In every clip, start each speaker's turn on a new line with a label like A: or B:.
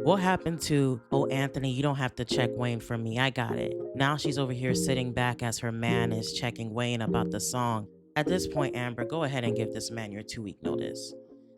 A: What happened to, oh, Anthony, you don't have to check Wayne for me. I got it. Now she's over here sitting back as her man is checking Wayne about the song. At this point, Amber, go ahead and give this man your 2 week notice.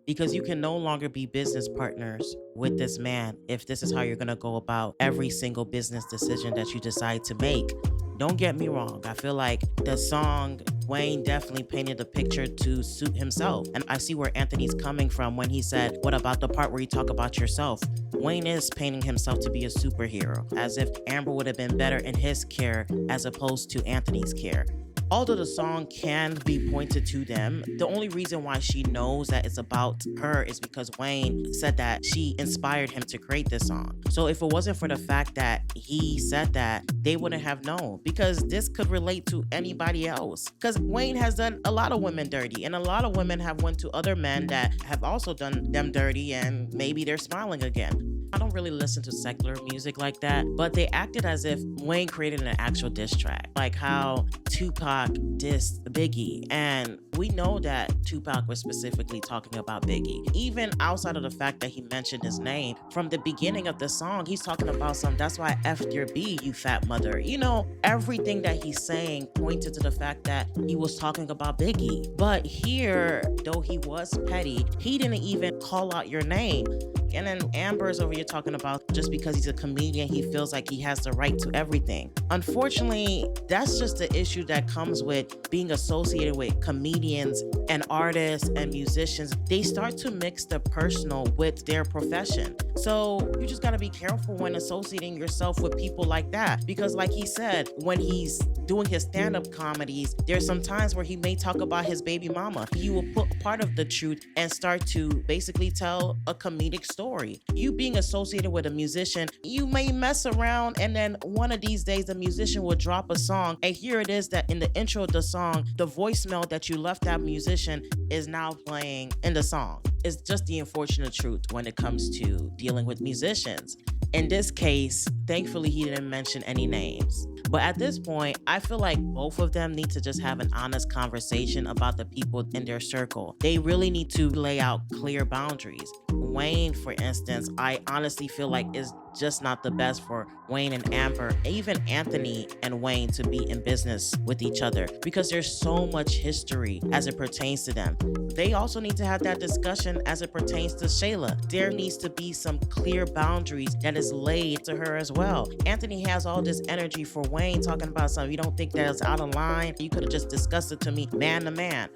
A: Because you can no longer be business partners with this man if this is how you're going to go about every single business decision that you decide to make. Don't get me wrong. I feel like the song Wayne definitely painted the picture to suit himself. And I see where Anthony's coming from when he said, what about the part where you talk about yourself? Wayne is painting himself to be a superhero, as if Amber would have been better in his care as opposed to Anthony's care. Although the song can be pointed to them, the only reason why she knows that it's about her is because Wayne said that she inspired him to create this song. So if it wasn't for the fact that he said that, they wouldn't have known, because this could relate to anybody else. Because Wayne has done a lot of women dirty, and a lot of women have went to other men that have also done them dirty, and maybe they're smiling again. I don't really listen to secular music like that, but they acted as if Wayne created an actual diss track, like how Tupac dissed Biggie. And we know that Tupac was specifically talking about Biggie. Even outside of the fact that he mentioned his name, from the beginning of the song, he's talking about something. That's why I effed your B, you fat mother. You know, everything that he's saying pointed to the fact that he was talking about Biggie. But here, though he was petty, he didn't even call out your name. And then Amber's over here talking about just because he's a comedian, he feels like he has the right to everything. Unfortunately, that's just the issue that comes with being associated with comedians and artists and musicians. They start to mix the personal with their profession. So you just got to be careful when associating yourself with people like that. Because like he said, when he's doing his stand-up comedies, there's some times where he may talk about his baby mama. He will put part of the truth and start to basically tell a comedic story. You being associated with a musician, you may mess around, and then one of these days the musician will drop a song, and here it is that in the intro of the song, the voicemail that you left that musician is now playing in the song. It's just the unfortunate truth when it comes to dealing with musicians. In this case, thankfully, he didn't mention any names. But at this point, I feel like both of them need to just have an honest conversation about the people in their circle. They really need to lay out clear boundaries. Wayne, for instance, I honestly feel like is just not the best for Wayne and Amber, even Anthony and Wayne, to be in business with each other, because there's so much history as it pertains to them. They also need to have that discussion as it pertains to Shayla. There needs to be some clear boundaries that is laid to her as well. Anthony has all this energy for Wayne talking about something. You don't think that's out of line? You could have just discussed it to me man to man.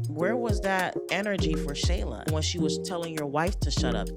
A: Where was that energy for Shayla when she was telling your wife to shut up?